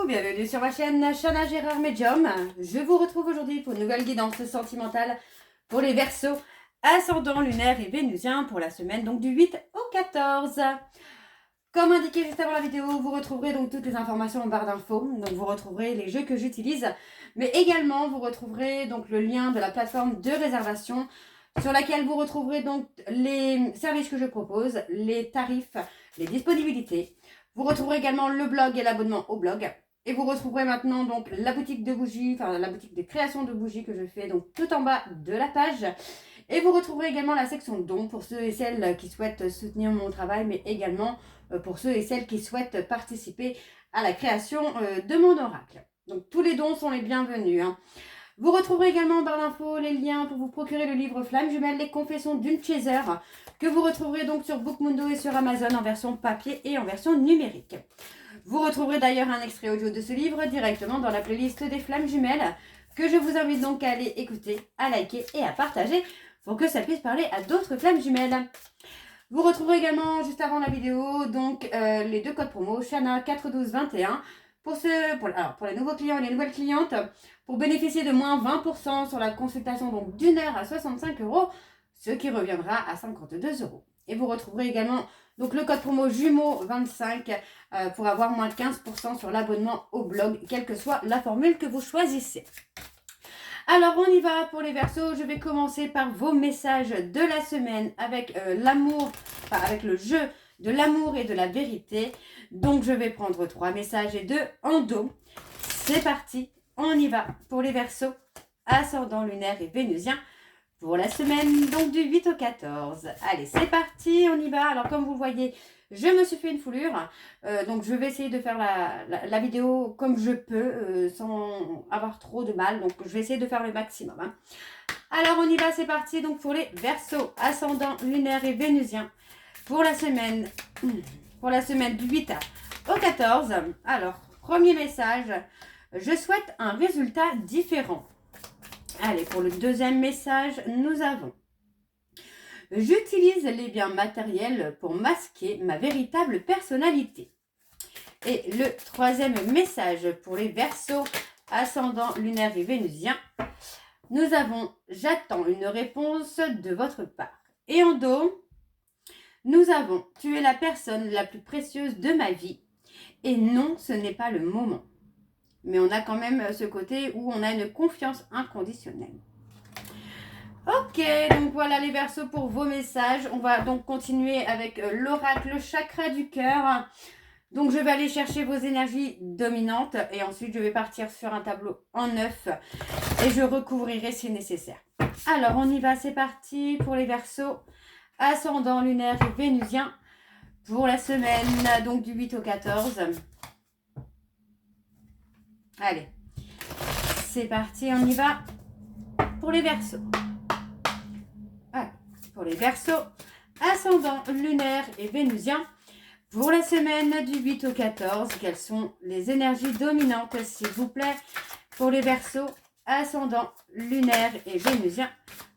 bienvenue sur ma chaîne Chana Gérard Medium. Je vous retrouve aujourd'hui pour une nouvelle guidance sentimentale pour les Verseaux, ascendant lunaire et vénusien pour la semaine donc du 8 au 14. Comme indiqué juste avant la vidéo, vous retrouverez donc toutes les informations en barre d'infos. Donc vous retrouverez les jeux que j'utilise, mais également vous retrouverez donc le lien de la plateforme de réservation sur laquelle vous retrouverez donc les services que je propose, les tarifs, les disponibilités. Vous retrouverez également le blog et l'abonnement au blog. Et vous retrouverez maintenant donc la boutique de bougies, enfin la boutique de création de bougies que je fais donc tout en bas de la page. Et vous retrouverez également la section dons pour ceux et celles qui souhaitent soutenir mon travail, mais également pour ceux et celles qui souhaitent participer à la création de mon oracle. Donc tous les dons sont les bienvenus. Vous retrouverez également en barre d'infos les liens pour vous procurer le livre Flamme Jumelle, les confessions d'une chaser, que vous retrouverez donc sur Bookmundo et sur Amazon en version papier et en version numérique. Vous retrouverez d'ailleurs un extrait audio de ce livre directement dans la playlist des Flammes Jumelles, que je vous invite donc à aller écouter, à liker et à partager pour que ça puisse parler à d'autres Flammes Jumelles. Vous retrouverez également juste avant la vidéo donc les deux codes promo Chana 41221 pour les nouveaux clients et les nouvelles clientes, pour bénéficier de moins 20% sur la consultation donc d'une heure à 65 €, ce qui reviendra à 52 €. Et vous retrouverez également donc le code promo jumeau 25 pour avoir moins 15% sur l'abonnement au blog, quelle que soit la formule que vous choisissez. Alors on y va pour les Verseaux. Je vais commencer par vos messages de la semaine avec l'amour, enfin avec le jeu de l'amour et de la vérité. Donc je vais prendre 3 messages et 2 en dos. C'est parti, on y va pour les Verseaux, ascendant lunaire et vénusien pour la semaine donc du 8 au 14. Allez, c'est parti, on y va. Alors comme vous le voyez, je me suis fait une foulure, donc je vais essayer de faire la vidéo comme je peux, sans avoir trop de mal, donc je vais essayer de faire le maximum. Alors on y va, c'est parti donc pour les Verseaux, ascendant lunaire et vénusien pour la semaine du 8 au 14. Alors, premier message, je souhaite un résultat différent. Allez, pour le deuxième message, nous avons: j'utilise les biens matériels pour masquer ma véritable personnalité. Et le troisième message pour les Verseaux, ascendant lunaire et vénusien, nous avons: j'attends une réponse de votre part. Et en dos, nous avons: tu es la personne la plus précieuse de ma vie. Et non, ce n'est pas le moment. Mais on a quand même ce côté où on a une confiance inconditionnelle. Ok, donc voilà les Verseaux pour vos messages. On va donc continuer avec l'oracle chakra du cœur. Donc je vais aller chercher vos énergies dominantes et ensuite je vais partir sur un tableau en 9 et je recouvrirai si nécessaire. Alors on y va, c'est parti pour les Verseaux, ascendant lunaire et vénusien pour la semaine donc du 8 au 14. Allez, c'est parti, on y va pour les Verseaux. Allez, pour les Verseaux, ascendant lunaire et vénusien pour la semaine du 8 au 14. Quelles sont les énergies dominantes, s'il vous plaît, pour les Verseaux, ascendant lunaire et vénusien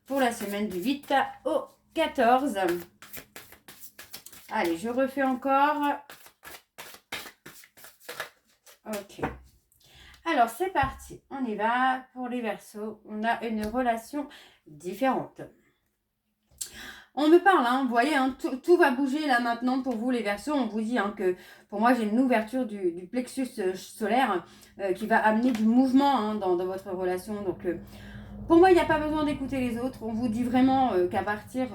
pour la semaine du 8 au 14. Allez, je refais encore. Ok. Alors, c'est parti. On y va pour les Verseaux. On a une relation différente. On me parle, hein, vous voyez, hein, tout va bouger là maintenant pour vous les Verseaux. On vous dit que pour moi, j'ai une ouverture du plexus solaire qui va amener du mouvement dans votre relation. Donc, pour moi, il n'y a pas besoin d'écouter les autres. On vous dit vraiment qu'à partir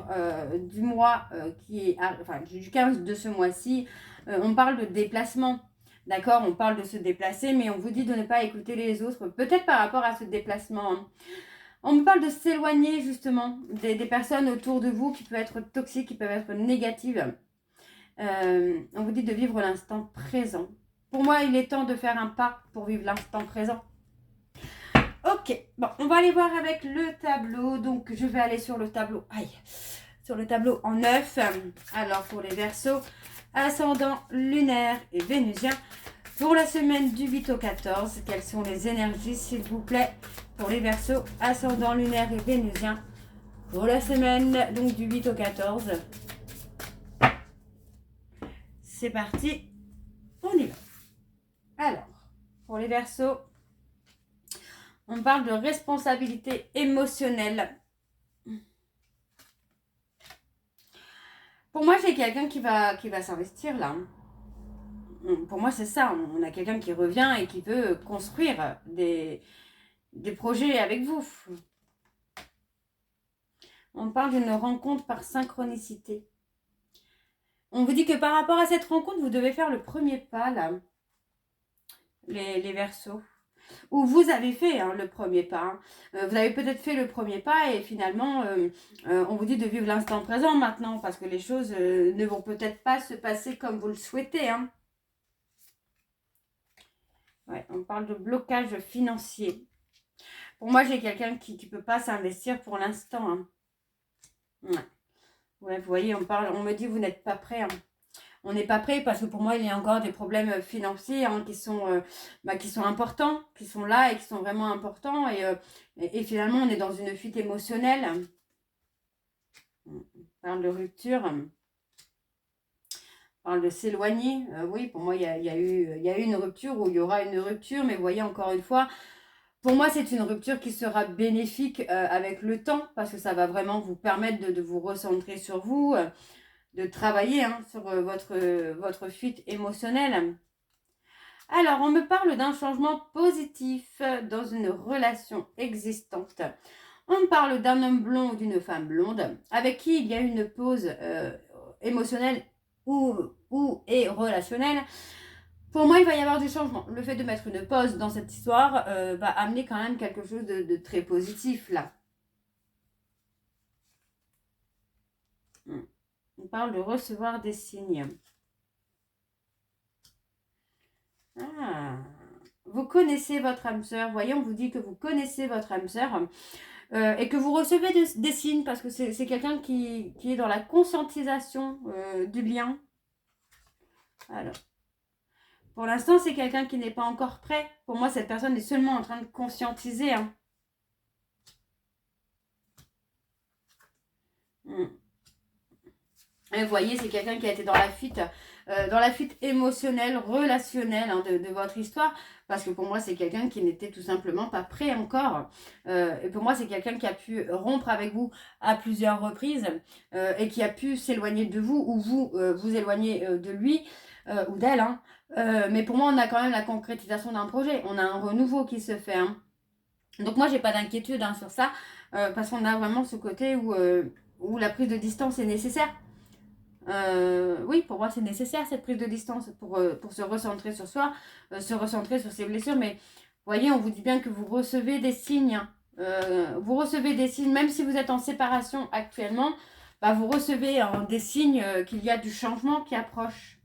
du mois du 15 de ce mois-ci, on parle de déplacement. D'accord, on parle de se déplacer, mais on vous dit de ne pas écouter les autres, peut-être par rapport à ce déplacement. On me parle de s'éloigner justement des personnes autour de vous qui peuvent être toxiques, qui peuvent être négatives. On vous dit de vivre l'instant présent. Pour moi, il est temps de faire un pas pour vivre l'instant présent. Ok, bon, on va aller voir avec le tableau. Donc, je vais aller sur le tableau. Sur le tableau en 9. Alors, pour les Verseaux, ascendant lunaire et vénusien pour la semaine du 8 au 14. Quelles sont les énergies, s'il vous plaît, pour les Verseaux, ascendant lunaire et vénusien pour la semaine donc du 8 au 14. C'est parti, on y va. Alors, pour pour les Verseaux. On parle de responsabilité émotionnelle. Pour moi, j'ai quelqu'un qui va s'investir là. Pour moi, c'est ça. On a quelqu'un qui revient et qui veut construire des projets avec vous. On parle d'une rencontre par synchronicité. On vous dit que par rapport à cette rencontre, vous devez faire le premier pas là. Les Verseaux. Ou vous avez fait le premier pas. Vous avez peut-être fait le premier pas et finalement, on vous dit de vivre l'instant présent maintenant parce que les choses ne vont peut-être pas se passer comme vous le souhaitez. Ouais, on parle de blocage financier. Pour moi, j'ai quelqu'un qui ne peut pas s'investir pour l'instant. Ouais, vous voyez, on me dit vous n'êtes pas prêt. On n'est pas prêt parce que pour moi, il y a encore des problèmes financiers qui sont importants, qui sont là et qui sont vraiment importants. Et finalement, on est dans une fuite émotionnelle. On parle de rupture. On parle de s'éloigner. Oui, pour moi, il y a eu une rupture ou il y aura une rupture. Mais vous voyez, encore une fois, pour moi, c'est une rupture qui sera bénéfique avec le temps parce que ça va vraiment vous permettre de vous recentrer sur vous, de travailler sur votre fuite émotionnelle. Alors, on me parle d'un changement positif dans une relation existante. On me parle d'un homme blond ou d'une femme blonde avec qui il y a une pause émotionnelle ou relationnelle. Pour moi, il va y avoir du changement. Le fait de mettre une pause dans cette histoire va amener quand même quelque chose de très positif là. On parle de recevoir des signes. Vous connaissez votre âme sœur. Voyez, on vous dit que vous connaissez votre âme sœur et que vous recevez des signes parce que c'est quelqu'un qui est dans la conscientisation du lien. Alors, pour l'instant, c'est quelqu'un qui n'est pas encore prêt. Pour moi, cette personne est seulement en train de conscientiser. Et vous voyez, c'est quelqu'un qui a été dans la fuite émotionnelle, relationnelle de votre histoire. Parce que pour moi, c'est quelqu'un qui n'était tout simplement pas prêt encore. Et pour moi, c'est quelqu'un qui a pu rompre avec vous à plusieurs reprises et qui a pu s'éloigner de vous ou vous éloigner de lui ou d'elle. Mais pour moi, on a quand même la concrétisation d'un projet. On a un renouveau qui se fait. Donc moi, j'ai pas d'inquiétude sur ça parce qu'on a vraiment ce côté où la prise de distance est nécessaire. Oui, pour moi, c'est nécessaire cette prise de distance pour se recentrer sur soi, se recentrer sur ses blessures. Mais vous voyez, on vous dit bien que vous recevez des signes. Vous recevez des signes, même si vous êtes en séparation actuellement, vous recevez des signes qu'il y a du changement qui approche.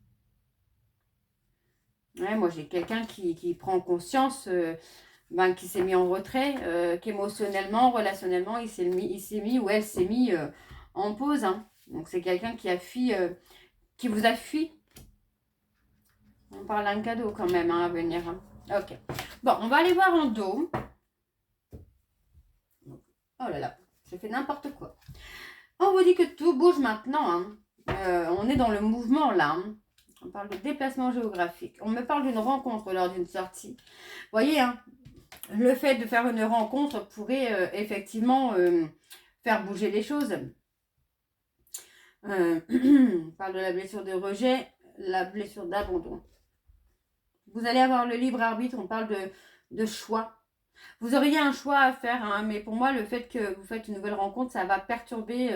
Ouais, moi, j'ai quelqu'un qui prend conscience, qui s'est mis en retrait, qu'émotionnellement, relationnellement, il s'est mis ou elle s'est mis en pause. Donc, c'est quelqu'un qui a fui, qui vous a fui. On parle d'un cadeau quand même à venir. Ok. Bon, on va aller voir en dos. Oh là là, je fais n'importe quoi. On vous dit que tout bouge maintenant. On est dans le mouvement là. On parle de déplacement géographique. On me parle d'une rencontre lors d'une sortie. Vous voyez, le fait de faire une rencontre pourrait effectivement faire bouger les choses. On parle de la blessure de rejet, la blessure d'abandon. Vous allez avoir le libre arbitre, on parle de choix. Vous auriez un choix à faire, mais pour moi, le fait que vous faites une nouvelle rencontre, ça va perturber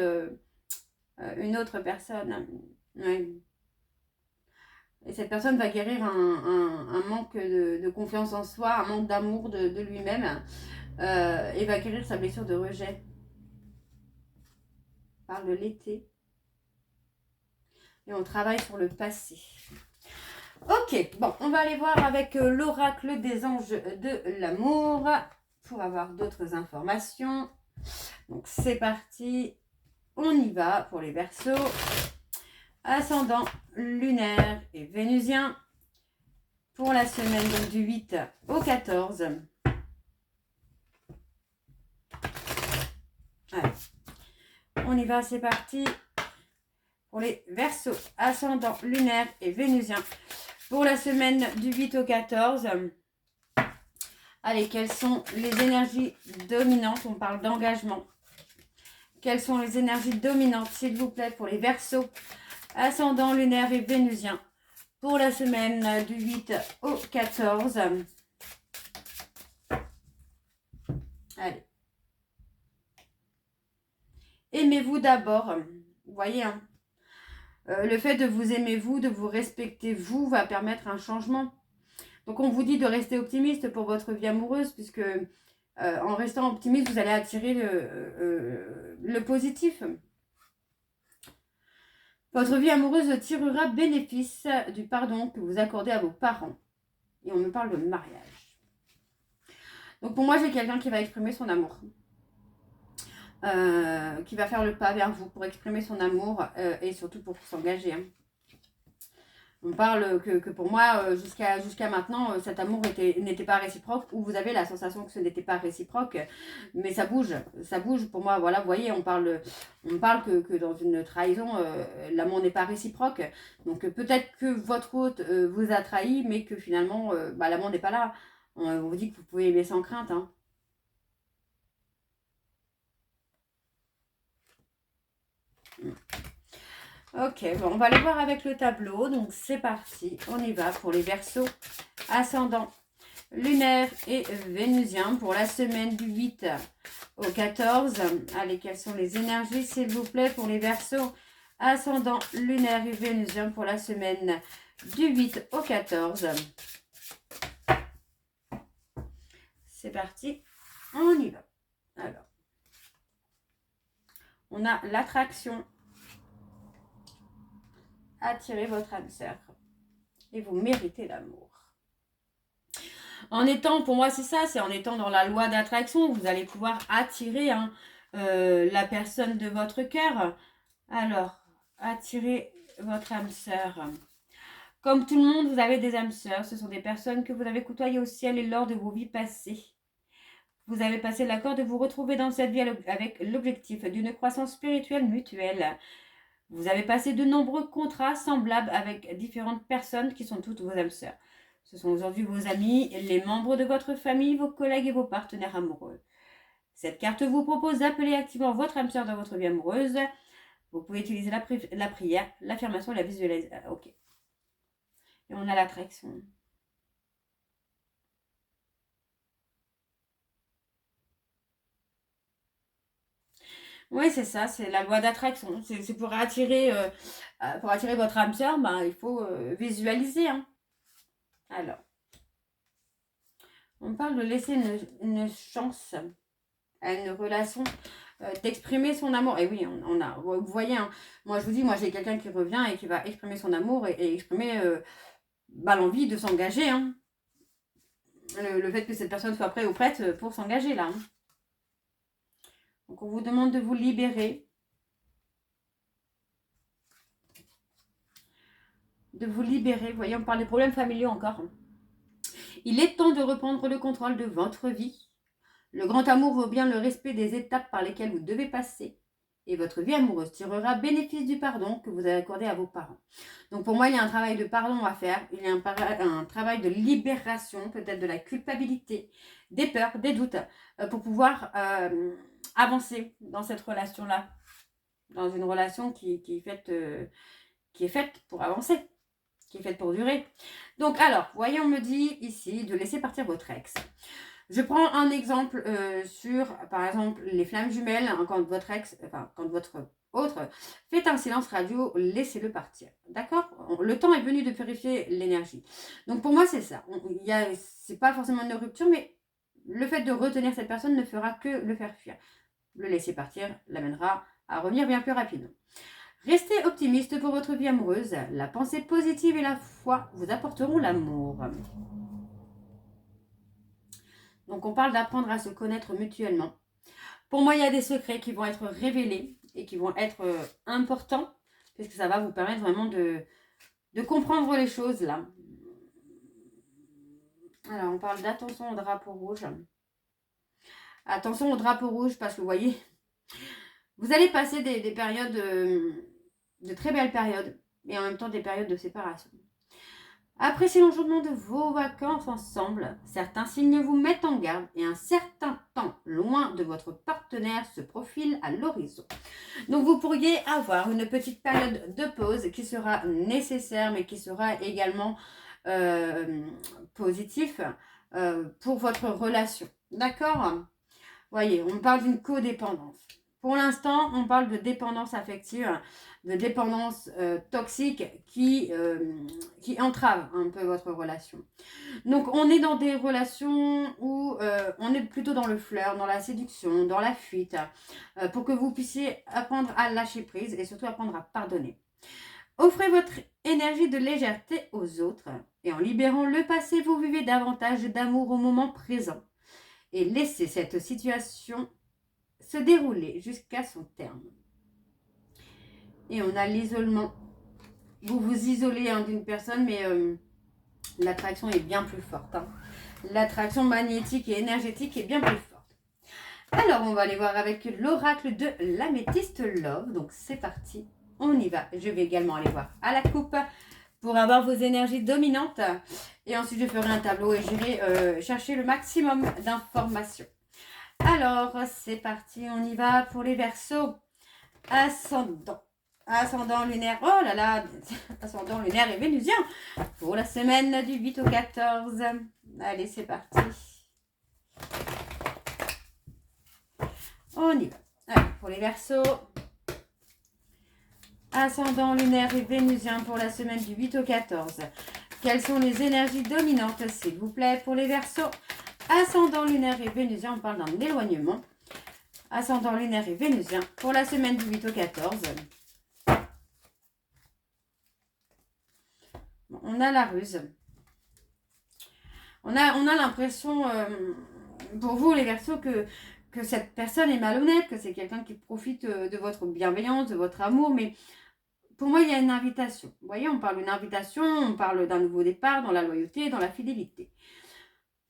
une autre personne. Ouais. Et cette personne va guérir un manque de confiance en soi, un manque d'amour de lui-même et va guérir sa blessure de rejet. On parle de l'été. Et on travaille sur le passé. Ok, bon, on va aller voir avec l'oracle des anges de l'amour pour avoir d'autres informations. Donc, c'est parti. On y va pour les Verseaux. Ascendant lunaire et vénusien pour la semaine donc, du 8 au 14. Allez, on y va, c'est parti. Pour les Verseaux, ascendant lunaire et vénusien pour la semaine du 8 au 14. Allez, quelles sont les énergies dominantes? On parle d'engagement. Quelles sont les énergies dominantes, s'il vous plaît, pour les Verseaux, ascendant lunaire et vénusien, pour la semaine du 8 au 14? Allez. Aimez-vous d'abord. Vous voyez, hein, le fait de vous aimer vous, de vous respecter vous, va permettre un changement. Donc on vous dit de rester optimiste pour votre vie amoureuse, puisque en restant optimiste, vous allez attirer le positif. Votre vie amoureuse tirera bénéfice du pardon que vous accordez à vos parents. Et on me parle de mariage. Donc pour moi, j'ai quelqu'un qui va exprimer son amour. Qui va faire le pas vers vous pour exprimer son amour et surtout pour s'engager. Hein. On parle que pour moi, jusqu'à maintenant, cet amour n'était pas réciproque, ou vous avez la sensation que ce n'était pas réciproque, mais ça bouge pour moi. Voilà, vous voyez, on parle que dans une trahison, l'amour n'est pas réciproque. Donc peut-être que votre hôte vous a trahi, mais que finalement, l'amour n'est pas là. On vous dit que vous pouvez aimer sans crainte. Hein. Ok, bon, on va aller voir avec le tableau. Donc, c'est parti. On y va pour les Verseaux ascendant lunaire et vénusien pour la semaine du 8 au 14. Allez, quelles sont les énergies, s'il vous plaît, pour les Verseaux ascendant lunaire et vénusien pour la semaine du 8 au 14. C'est parti. On y va. Alors, on a l'attraction. Attirez votre âme sœur et vous méritez l'amour. En étant, pour moi c'est ça, c'est en étant dans la loi d'attraction, vous allez pouvoir attirer la personne de votre cœur. Alors, attirez votre âme sœur. Comme tout le monde, vous avez des âmes sœurs. Ce sont des personnes que vous avez côtoyées au ciel et lors de vos vies passées. Vous avez passé l'accord de vous retrouver dans cette vie avec l'objectif d'une croissance spirituelle mutuelle. Vous avez passé de nombreux contrats semblables avec différentes personnes qui sont toutes vos âmes sœurs. Ce sont aujourd'hui vos amis, les membres de votre famille, vos collègues et vos partenaires amoureux. Cette carte vous propose d'appeler activement votre âme sœur dans votre vie amoureuse. Vous pouvez utiliser la prière, l'affirmation et la visualisation. Ok. Et on a l'attraction. Oui, c'est ça, c'est la loi d'attraction. C'est pour attirer votre âme sœur, il faut visualiser. Hein. Alors, on parle de laisser une chance à une relation, d'exprimer son amour. Et oui, vous voyez, hein, moi je vous dis, moi j'ai quelqu'un qui revient et qui va exprimer son amour et exprimer l'envie de s'engager. Hein. Le fait que cette personne soit prête ou prête pour s'engager là. Hein. Donc on vous demande de vous libérer. De vous libérer. Vous voyez, on parle des problèmes familiaux encore. Hein. Il est temps de reprendre le contrôle de votre vie. Le grand amour vaut bien le respect des étapes par lesquelles vous devez passer. Et votre vie amoureuse tirera bénéfice du pardon que vous avez accordé à vos parents. Donc pour moi, il y a un travail de pardon à faire. Il y a un travail de libération, peut-être de la culpabilité, des peurs, des doutes, pour pouvoir avancer dans cette relation-là. Dans une relation qui est faite pour avancer, qui est faite pour durer. Donc alors, voyez, on me dit ici de laisser partir votre ex. Je prends un exemple sur, par exemple, les flammes jumelles, hein, quand votre ex, quand votre autre fait un silence radio, laissez-le partir. D'accord? Le temps est venu de purifier l'énergie. Donc pour moi, c'est ça. C'est pas forcément une rupture, mais le fait de retenir cette personne ne fera que le faire fuir. Le laisser partir l'amènera à revenir bien plus rapidement. Restez optimiste pour votre vie amoureuse. La pensée positive et la foi vous apporteront l'amour. Donc on parle d'apprendre à se connaître mutuellement. Pour moi, il y a des secrets qui vont être révélés et qui vont être importants, parce que ça va vous permettre vraiment de comprendre les choses là. Alors on parle d'attention au drapeau rouge. Attention au drapeau rouge parce que vous voyez, vous allez passer des périodes, de très belles périodes, et en même temps des périodes de séparation. Appréciez l'enjouement de vos vacances ensemble. Certains signes vous mettent en garde et un certain temps loin de votre partenaire se profile à l'horizon. Donc vous pourriez avoir une petite période de pause qui sera nécessaire mais qui sera également positif pour votre relation. D'accord? Voyez, on parle d'une codépendance. Pour l'instant, on parle de dépendance affective, de dépendance toxique qui entrave un peu votre relation. Donc, on est dans des relations où on est plutôt dans le flirt, dans la séduction, dans la fuite, pour que vous puissiez apprendre à lâcher prise et surtout apprendre à pardonner. Offrez votre énergie de légèreté aux autres et en libérant le passé, vous vivez davantage d'amour au moment présent et laissez cette situation se dérouler jusqu'à son terme. Et on a l'isolement. Vous vous isolez d'une personne, mais l'attraction est bien plus forte. L'attraction magnétique et énergétique est bien plus forte. Alors, on va aller voir avec l'oracle de l'améthyste Love. Donc, c'est parti. On y va. Je vais également aller voir à la coupe pour avoir vos énergies dominantes. Et ensuite, je ferai un tableau et j'irai chercher le maximum d'informations. Alors, c'est parti. On y va pour les Verseaux. Ascendant lunaire. Oh là là. Ascendant lunaire et vénusien. Pour la semaine du 8 au 14. Allez, c'est parti. On y va. Allez, pour les Verseaux. Ascendant lunaire et vénusien pour la semaine du 8 au 14. Quelles sont les énergies dominantes, s'il vous plaît, pour les Verseaux? Ascendant lunaire et vénusien, on parle d'un éloignement. Ascendant lunaire et vénusien pour la semaine du 8 au 14. Bon, on a la ruse. On a l'impression, pour vous les Verseaux, que cette personne est malhonnête, que c'est quelqu'un qui profite de votre bienveillance, de votre amour, mais pour moi, il y a une invitation. Vous voyez, on parle d'une invitation, on parle d'un nouveau départ dans la loyauté, dans la fidélité.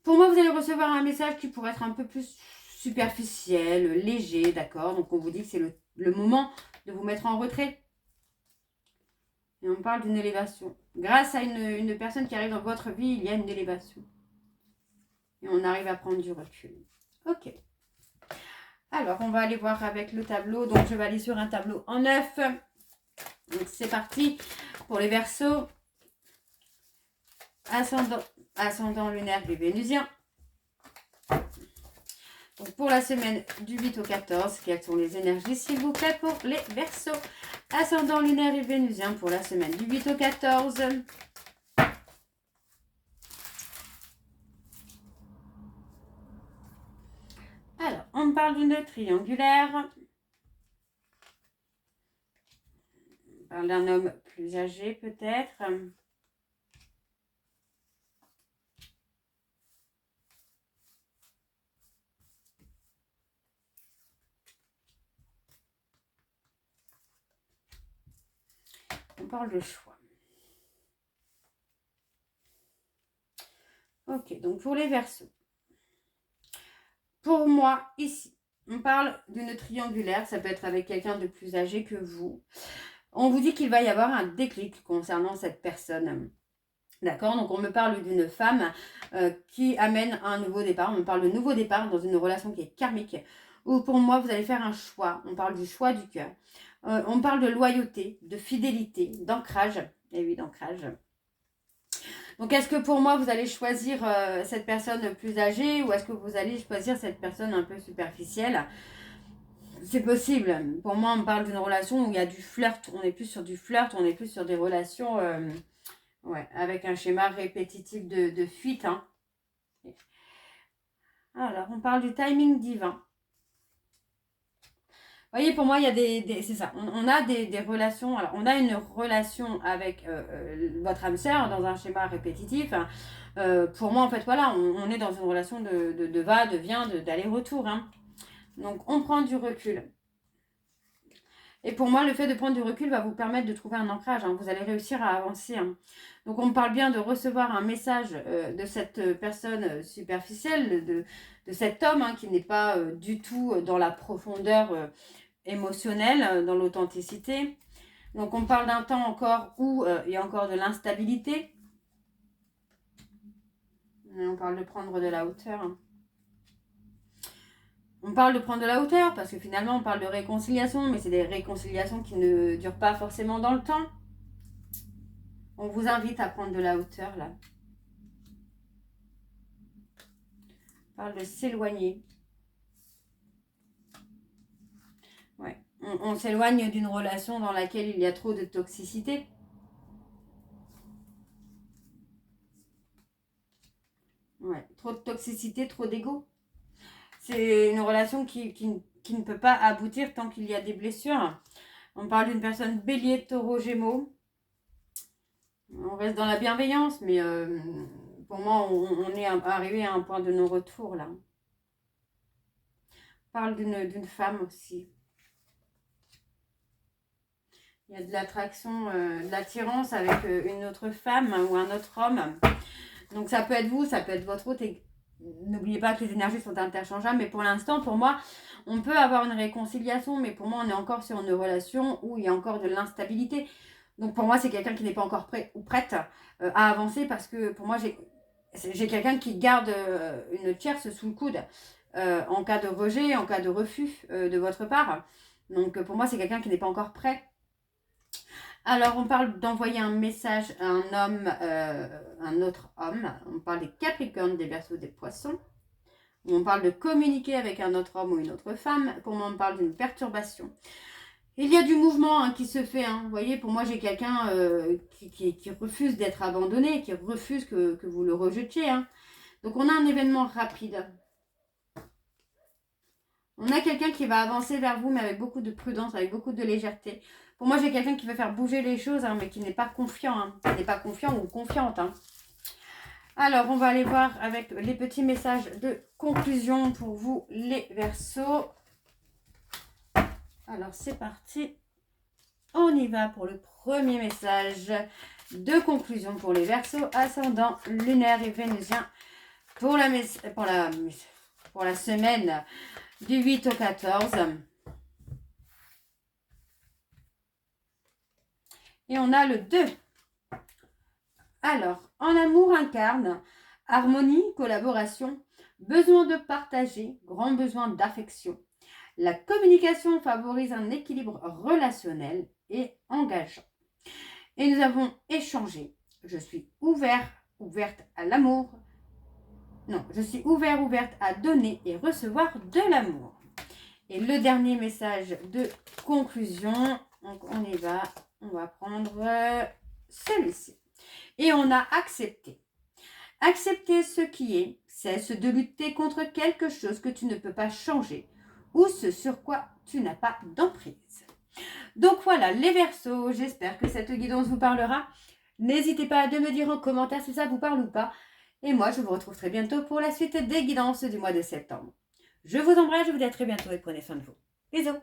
Pour moi, vous allez recevoir un message qui pourrait être un peu plus superficiel, léger, d'accord? Donc, on vous dit que c'est le moment de vous mettre en retrait. Et on parle d'une élévation. Grâce à une personne qui arrive dans votre vie, il y a une élévation. Et on arrive à prendre du recul. Ok. Alors, on va aller voir avec le tableau. Donc, je vais aller sur un tableau en 9. Donc, c'est parti pour les Verseaux. Ascendant lunaire et vénusien. Donc, pour la semaine du 8 au 14, quelles sont les énergies, s'il vous plaît, pour les Verseaux? Ascendant lunaire et vénusien pour la semaine du 8 au 14. Alors, on parle d'une triangulaire. On parle d'un homme plus âgé, peut-être. On parle de choix. Ok, donc pour les Verseaux. Pour moi, ici, on parle d'une triangulaire. Ça peut être avec quelqu'un de plus âgé que vous. On vous dit qu'il va y avoir un déclic concernant cette personne. D'accord? Donc, on me parle d'une femme qui amène un nouveau départ. On me parle de nouveau départ dans une relation qui est karmique. Ou pour moi, vous allez faire un choix. On parle du choix du cœur. On parle de loyauté, de fidélité, d'ancrage. Et oui, d'ancrage. Donc, est-ce que pour moi, vous allez choisir cette personne plus âgée ou est-ce que vous allez choisir cette personne un peu superficielle? C'est possible. Pour moi, on parle d'une relation où il y a du flirt. On est plus sur du flirt, on est plus sur des relations ouais, avec un schéma répétitif de fuite. Hein. Alors, on parle du timing divin. Vous voyez, pour moi, il y a c'est ça. On a des relations. Alors, on a une relation avec votre âme sœur dans un schéma répétitif. Hein. Pour moi, en fait, voilà, on est dans une relation de va, de vient, d'aller-retour. Hein. Donc, on prend du recul. Et pour moi, le fait de prendre du recul va vous permettre de trouver un ancrage. Hein. Vous allez réussir à avancer. Hein. Donc, on me parle bien de recevoir un message de cette personne superficielle, de cet homme hein, qui n'est pas du tout dans la profondeur émotionnelle, dans l'authenticité. Donc, on parle d'un temps encore où il y a encore de l'instabilité. Et on parle de prendre de la hauteur. On parle de prendre de la hauteur parce que finalement on parle de réconciliation, mais c'est des réconciliations qui ne durent pas forcément dans le temps. On vous invite à prendre de la hauteur là. On parle de s'éloigner. Ouais. On s'éloigne d'une relation dans laquelle il y a trop de toxicité. Ouais. Trop de toxicité, trop d'ego. C'est une relation qui ne peut pas aboutir tant qu'il y a des blessures. On parle d'une personne bélier, taureau, gémeaux. On reste dans la bienveillance, mais pour moi, on est arrivé à un point de non-retour là. On parle d'une femme aussi. Il y a de l'attraction, de l'attirance avec une autre femme ou un autre homme. Donc ça peut être vous, ça peut être votre autre. N'oubliez pas que les énergies sont interchangeables, mais pour l'instant, pour moi, on peut avoir une réconciliation, mais pour moi, on est encore sur une relation où il y a encore de l'instabilité. Donc pour moi, c'est quelqu'un qui n'est pas encore prêt ou prête à avancer parce que pour moi, j'ai quelqu'un qui garde une tierce sous le coude en cas de rejet, en cas de refus de votre part. Donc pour moi, c'est quelqu'un qui n'est pas encore prêt. Alors, on parle d'envoyer un message à un homme, un autre homme. On parle des Capricornes, des Verseaux, des Poissons. On parle de communiquer avec un autre homme ou une autre femme. Pour moi, on parle d'une perturbation. Il y a du mouvement qui se fait. Vous voyez, pour moi, j'ai quelqu'un qui refuse d'être abandonné, qui refuse que vous le rejetiez. Donc, on a un événement rapide. On a quelqu'un qui va avancer vers vous, mais avec beaucoup de prudence, avec beaucoup de légèreté. Pour moi, j'ai quelqu'un qui veut faire bouger les choses, mais qui n'est pas confiant. Qui n'est pas confiant ou confiante. Alors, on va aller voir avec les petits messages de conclusion pour vous, les Verseaux. Alors, c'est parti. On y va pour le premier message de conclusion pour les Verseaux, ascendant lunaire et vénusien pour la semaine du 8 au 14. Et on a le 2. Alors, en amour incarne harmonie, collaboration, besoin de partager, grand besoin d'affection. La communication favorise un équilibre relationnel et engageant. Et nous avons échangé. Je suis ouverte à l'amour. Non, je suis ouverte à donner et recevoir de l'amour. Et le dernier message de conclusion, donc on y va, on va prendre celui-ci. Et on a accepté. Accepter ce qui est, cesse de lutter contre quelque chose que tu ne peux pas changer ou ce sur quoi tu n'as pas d'emprise. Donc voilà les Verseaux, j'espère que cette guidance vous parlera. N'hésitez pas à me dire en commentaire si ça vous parle ou pas. Et moi, je vous retrouve très bientôt pour la suite des guidances du mois de septembre. Je vous embrasse, je vous dis à très bientôt et prenez soin de vous. Bisous.